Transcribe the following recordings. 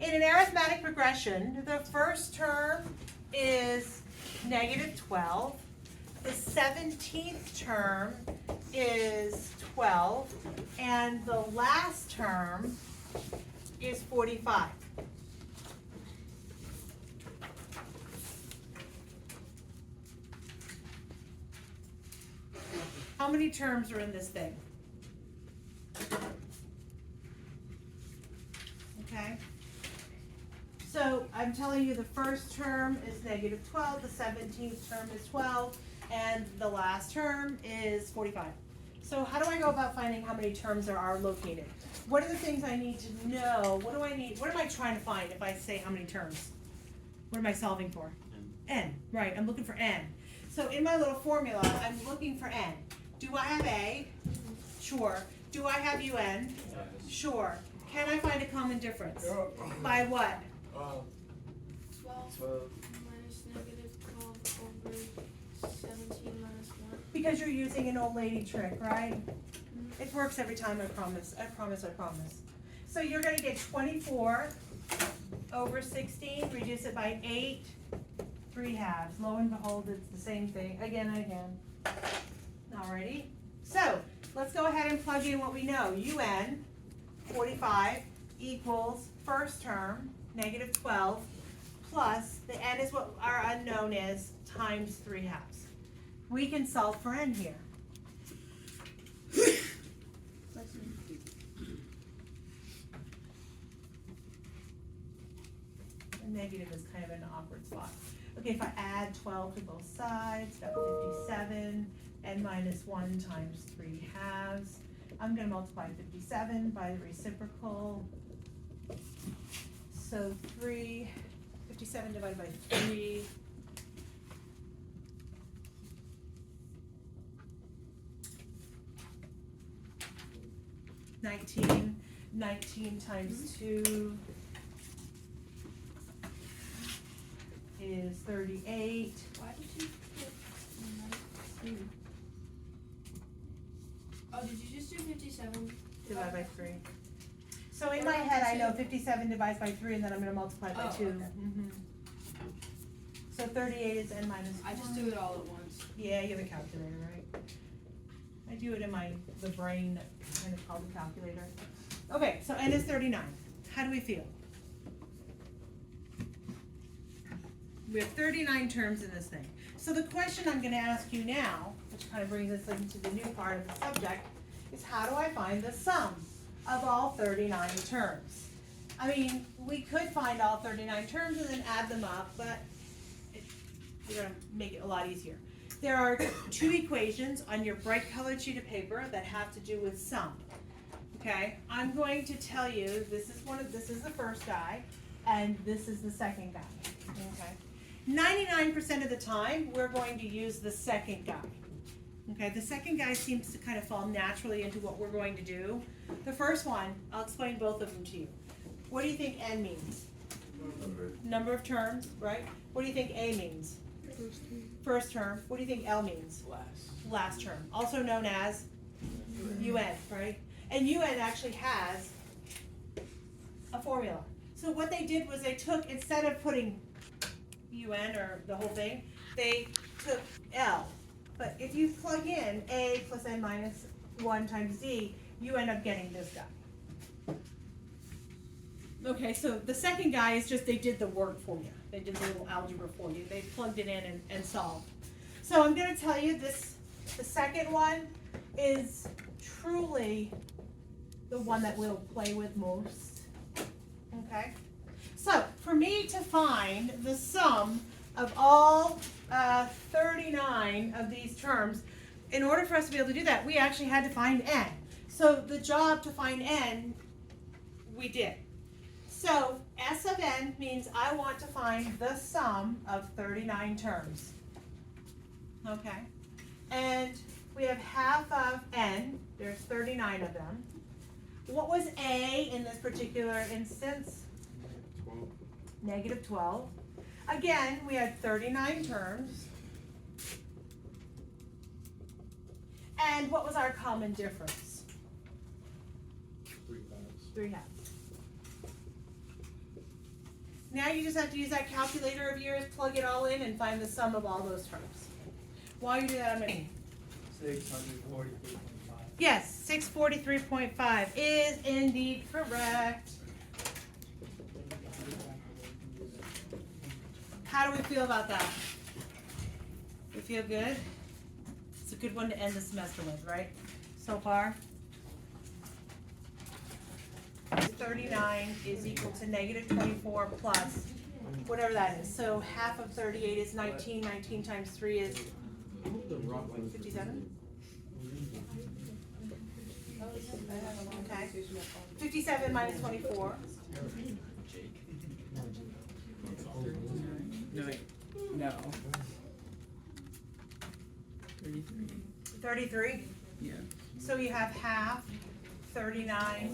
In an arithmetic progression, the first term is negative 12. The 17th term is 12. And the last term is 45. How many terms are in this thing? Okay. So I'm telling you the first term is negative 12, the 17th term is 12, and the last term is 45. So how do I go about finding how many terms there are located? What are the things I need to know? What do I need? What am I trying to find if I say how many terms? What am I solving for? N. Right, I'm looking for N. So in my little formula, I'm looking for N. Do I have A? Sure. Do I have UN? Sure. Can I find a common difference? By what? 12 minus negative 12 over 17 minus 1. Because you're using an old lady trick, right? It works every time, I promise. I promise, I promise. So you're going to get 24 over 16, reduce it by 8, 3/2. Lo and behold, it's the same thing again and again. Alrighty. So let's go ahead and plug in what we know. UN 45 equals first term, negative 12, plus the N is what our unknown is, times 3/2. We can solve for N here. The negative is kind of an awkward spot. Okay, if I add 12 to both sides, that's 57, N minus 1 times 3/2. I'm going to multiply 57 by the reciprocal. So 57 divided by 3. Nineteen times 2 is 38. Why did you put 19? Oh, did you just do 57? Divided by 3. So in my head, I know 57 divides by 3, and then I'm going to multiply by 2. Okay. So 38 is N minus 1. I just do it all at once. Yeah, you have a calculator, right? I do it in the brain, kind of called the calculator. Okay, so N is 39. How do we feel? We have 39 terms in this thing. So the question I'm going to ask you now, which kind of brings us into the new part of the subject, is how do I find the sum of all 39 terms? I mean, we could find all 39 terms and then add them up, but we're going to make it a lot easier. There are two equations on your bright colored sheet of paper that have to do with sum. Okay, I'm going to tell you this is the first guy, and this is the second guy. Okay, 99% of the time we're going to use the second guy. Okay, the second guy seems to kind of fall naturally into what we're going to do. The first one, I'll explain both of them to you. What do you think N means? Number of terms, right? What do you think A means? First term. What do you think L means? Last term. Also known as UN, right? And UN actually has a formula. So what they did was they took, instead of putting UN or the whole thing, they took L. But if you plug in A plus N minus 1 times D, you end up getting this guy. Okay, so the second guy is just they did the work for you. They did the little algebra for you. They plugged it in and solved. So I'm going to tell you this, the second one is truly the one that we'll play with most. Okay? So for me to find the sum of all 39 of these terms, in order for us to be able to do that, we actually had to find N. So the job to find N, we did. So S of N means I want to find the sum of 39 terms. Okay? And we have half of N, there's 39 of them. What was A in this particular instance? Negative 12. Again, we had 39 terms. And what was our common difference? 3/2. 3/2. Now you just have to use that calculator of yours, plug it all in, and find the sum of all those terms. While you do that, I'm gonna. 643.5. Yes, 643.5 is indeed correct. How do we feel about that? We feel good? It's a good one to end the semester with, right? So far? 39 is equal to negative 24 plus whatever that is. So half of 38 is 19. 19 times 3 is 57? Okay. 57 minus 24. No, wait. No. 33. 33? Yeah. So you have half 39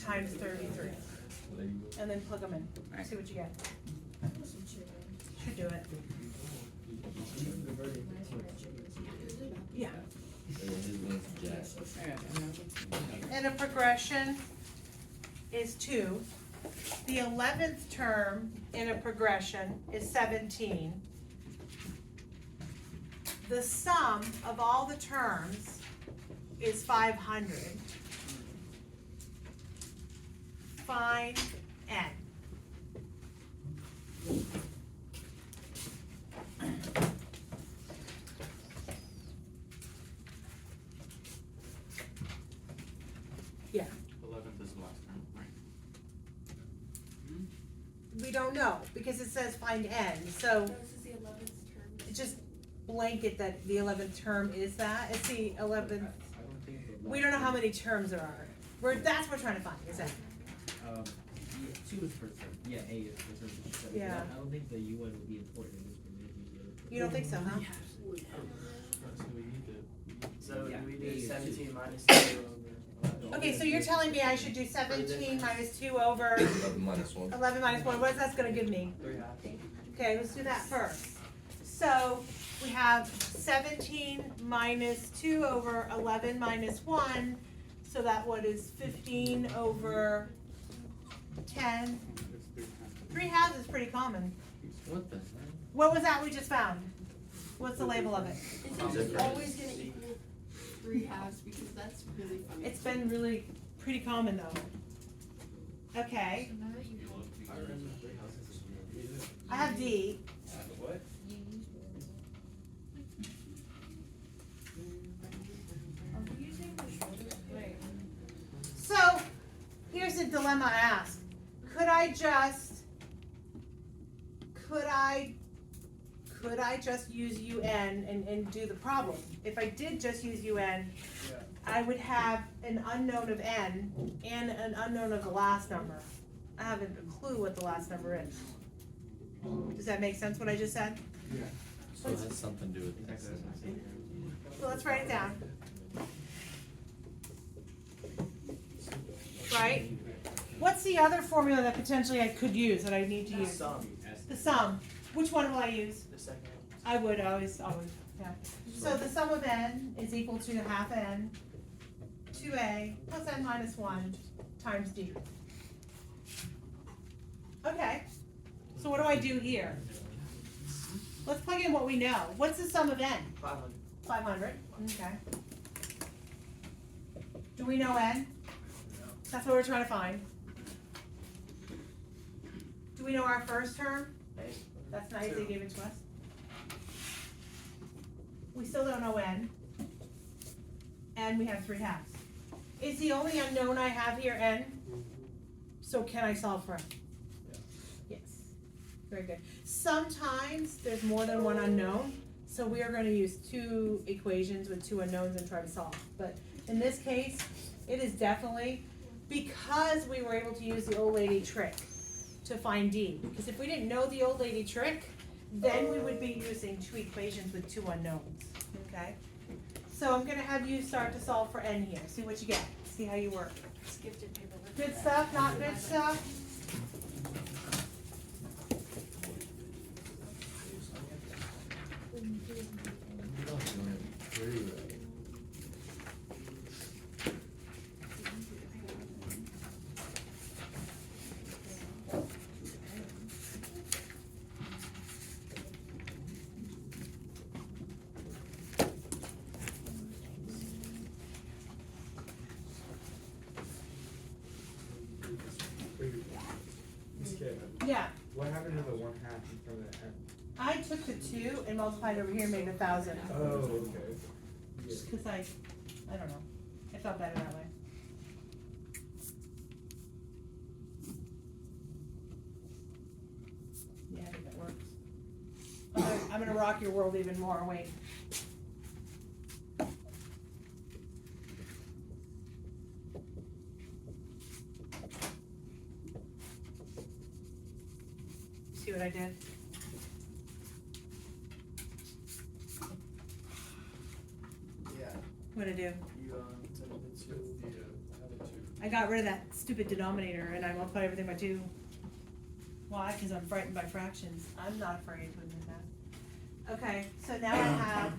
times 33. And then plug them in. Alright. See what you get. Should do it. Yeah. And a progression is 2. The 11th term in a progression is 17. The sum of all the terms is 500. Find n. Yeah. 11th is the last term, right? We don't know because it says find n. So This is the 11th term. just blanket that the 11th term is that. It's the 11th. We don't know how many terms there are. That's what we're trying to find. Is that? Yeah, 2 is per term. Yeah, A is per term. Yeah. I don't think the UN would be important in this one. You don't think so, huh? So we need to. So Yeah. do we A do is 17 2. minus 2 over? Okay, so you're telling me I should do 17 minus 2 over 11 minus 1. 11 minus 1. What is that going to give me? 3 halves. Okay, let's do that first. So we have 17 minus 2 over 11 minus 1. So that what is 15 over 10. 3 halves is pretty common. What the heck? What was that we just found? What's the label of it? Is it always gonna equal 3 halves, because that's really funny. It's been really pretty common though. Okay, So now that you I remember 3 houses. I have D. What? Are we using the shoulder? Wait. So, here's the dilemma I ask. Could I just use UN and do the problem? If I did just use UN, I would have an unknown of N and an unknown of the last number. I haven't a clue what the last number is. Does that make sense what I just said? So it has something to do with this. So let's write it down. Right? What's the other formula that potentially I could use that I need to use? Sum. The sum. Which one will I use? The second. I would always, yeah. So the sum of n is equal to half n, 2a, plus n minus 1 times d. Okay, so what do I do here? Let's plug in what we know. What's the sum of n? 500. 500, okay. Do we know n? That's what we're trying to find. Do we know our first term? That's nice, they gave it to us. We still don't know n. And we have 3 halves. Is the only unknown I have here n? So can I solve for n? Yes. Very good. Sometimes there's more than one unknown, so we are going to use 2 equations with 2 unknowns and try to solve. But in this case, it is definitely because we were able to use the old lady trick to find d. Because if we didn't know the old lady trick, then we would be using 2 equations with 2 unknowns, okay? So I'm gonna have you start to solve for n here, see what you get, see how you work. Gifted paper. Good stuff, not good stuff? Yeah, What happened to the 1/2 in front of the n? I took the 2 and multiplied over here and made 1,000. Oh, okay. Just cause I don't know, I felt better that way. Yeah, I think that works. I'm gonna rock your world even more, wait. See what I did? Yeah, What'd I do? you, took the two. Yeah, I had a 2. I got rid of that stupid denominator and I multiplied everything by 2. Why? Cause I'm frightened by fractions. I'm not afraid to admit that. Okay, so now I have.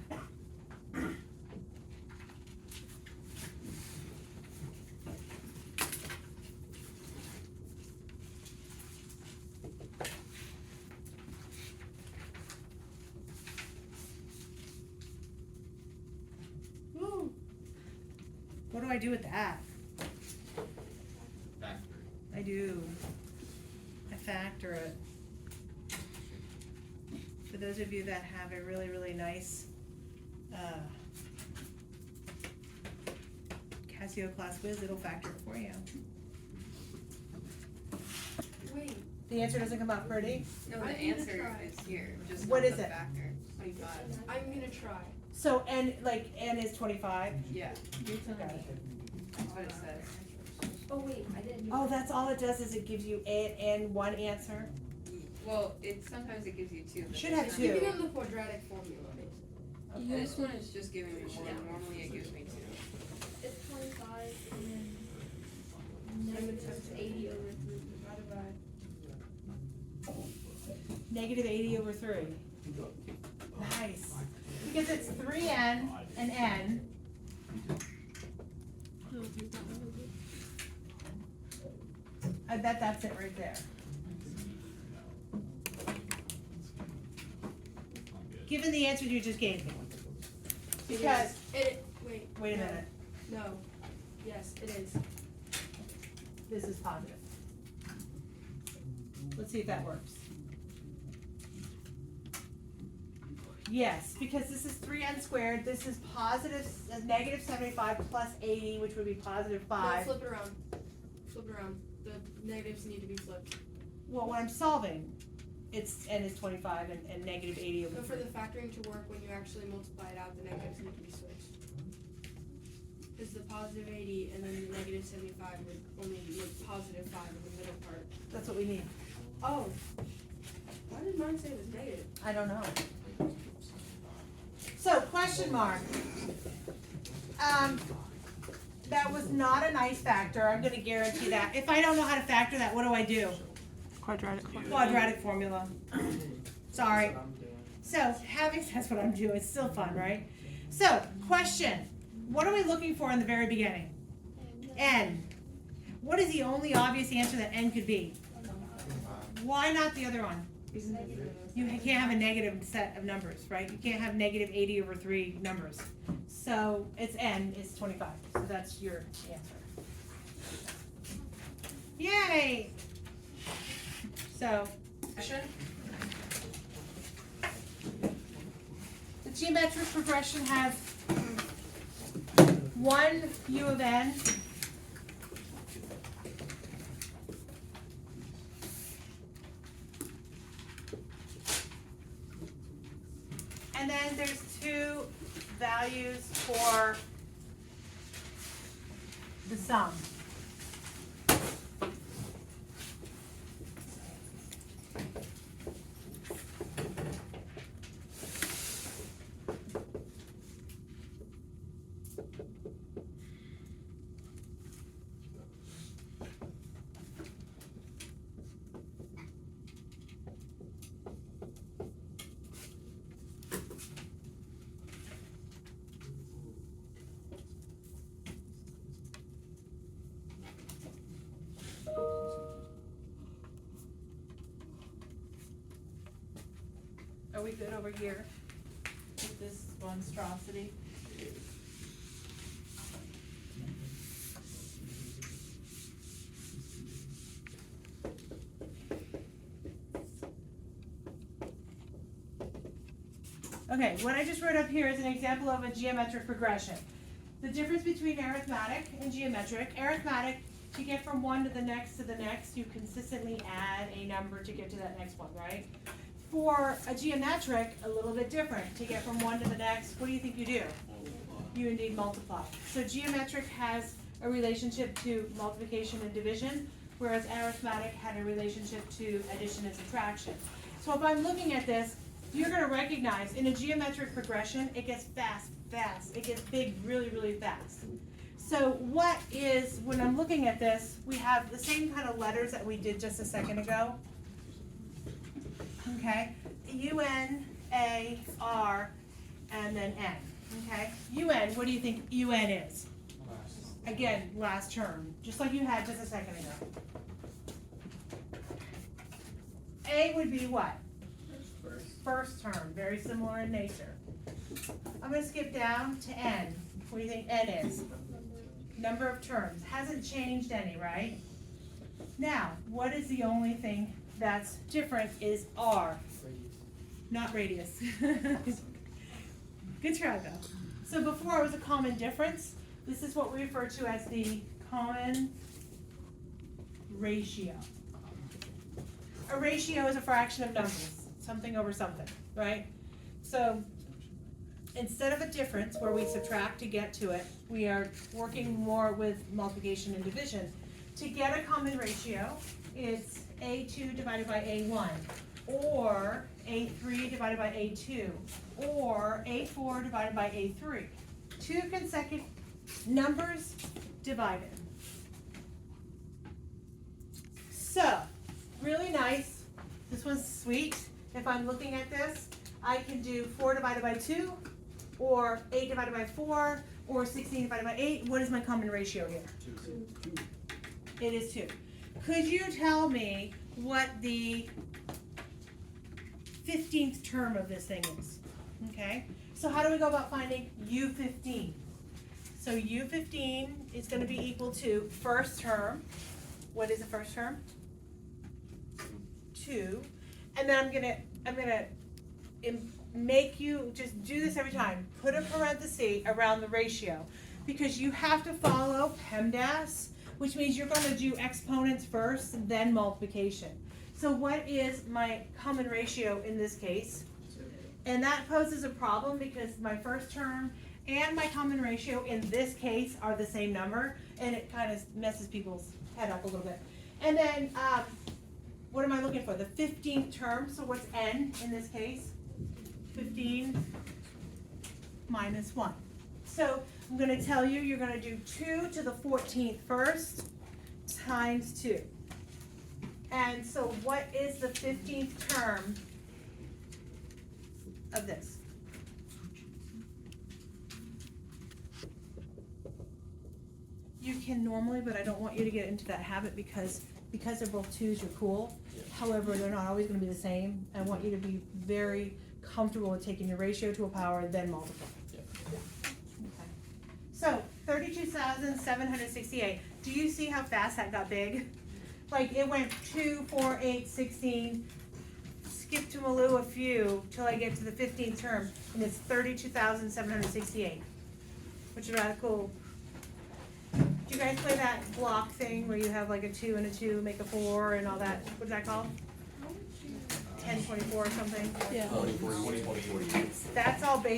Woo. What do I do with that? Factor. I do. I factor it. For those of you that have a really, really nice Casio class quiz, it'll factor it for you. Wait, The answer doesn't come out pretty? No, I'm the gonna answer try. is here, just What not is the it? factor. 25. I'm gonna try. So n, like n is 25? Yeah, You're telling me. that's what it says. Oh wait, I didn't. Oh, that's all it does is it gives you and one answer? Well, sometimes it gives you two. but Should this have one- two. Giving them the quadratic formula. Okay. This one is just giving me one. Normally it gives me two. It's 25 and then negative 80 over 3 divided by. Negative 80 over 3. Nice. Because it's 3n and n. I bet that's it right there. Given the answer you just gave me. Because, Wait. wait a no, minute, No. Yes, it is. this is positive. Let's see if that works. Yes, because this is 3n squared, this is negative 75 plus 80, which would be positive No, 5. flip it around. Flip it around. The negatives need to be flipped. Well, when I'm solving, n is 25 and negative 80 over So 3. for the factoring to work, when you actually multiply it out, the negatives need to be switched. It's the positive 80 and then the negative 75 would only make positive 5 in the middle part. That's what we need. Oh. Why did mine say it was negative? I don't know. So, question mark. That was not a nice factor, I'm gonna guarantee that. If I don't know how to factor that, what do I do? Quadratic formula. Sorry. That's what I'm doing. So, that's what I'm doing, it's still fun, right? So, question, what are we looking for in the very beginning? N. What is the only obvious answer that n could be? Why not the other one? You can't have a negative set of numbers, right? You can't have negative 80 over 3 numbers. So, it's n is 25, so that's your answer. Yay! So, the geometric progression has one u of n and then there's two values for the sum. Are we good over here with this monstrosity? Okay, what I just wrote up here is an example of a geometric progression. The difference between arithmetic and geometric, arithmetic, to get from one to the next, you consistently add a number to get to that next one, right? For a geometric, a little bit different. To get from one to the next, what do you think you do? You indeed multiply. So geometric has a relationship to multiplication and division, whereas arithmetic had a relationship to addition and subtraction. So if I'm looking at this, you're gonna recognize in a geometric progression, it gets fast. It gets big really, really fast. So what is, when I'm looking at this, we have the same kind of letters that we did just a second ago. Okay, UN, A, R, and then N. Okay, UN, what do you think UN is? Again, last term, just like you had just a second ago. A would be what? First term, very similar in nature. I'm gonna skip down to N. What do you think N is? Number of terms. Hasn't changed any, right? Now, what is the only thing that's different is R, not radius. Good try though. So before it was a common difference. This is what we refer to as the common ratio. A ratio is a fraction of numbers, something over something, right? So instead of a difference where we subtract to get to it, we are working more with multiplication and division. To get a common ratio, it's A2 divided by A1, or A3 divided by A2, or A4 divided by A3. Two consecutive numbers divided. So, really nice. This one's sweet. If I'm looking at this, I can do 4 divided by 2, or 8 divided by 4, or 16 divided by 8. What is my common ratio here? 2. It is 2. Could you tell me what the 15th term of this thing is? Okay, so how do we go about finding U15? So U15 is going to be equal to first term. What is the first term? 2. And then I'm gonna make you just do this every time. Put a parenthesis around the ratio because you have to follow PEMDAS, which means you're going to do exponents first and then multiplication. So what is my common ratio in this case? And that poses a problem because my first term and my common ratio in this case are the same number, and it kind of messes people's head up a little bit. And then, what am I looking for? The 15th term, so what's n in this case? 15 minus 1. So I'm going to tell you, you're going to do 2 to the 14th first times 2. And so what is the 15th term of this? You can normally, but I don't want you to get into that habit because they're both 2s, you're cool. However, they're not always going to be the same. I want you to be very comfortable with taking your ratio to a power and then multiply. Okay. So 32,768. Do you see how fast that got big? Like it went 2, 4, 8, 16. Skip to Malou a few till I get to the 15th term, and it's 32,768, which is rather cool. Do you guys play that block thing where you have like a 2 and a 2 make a 4 and all that? What's that called? 1024 or something? Yeah. that's all based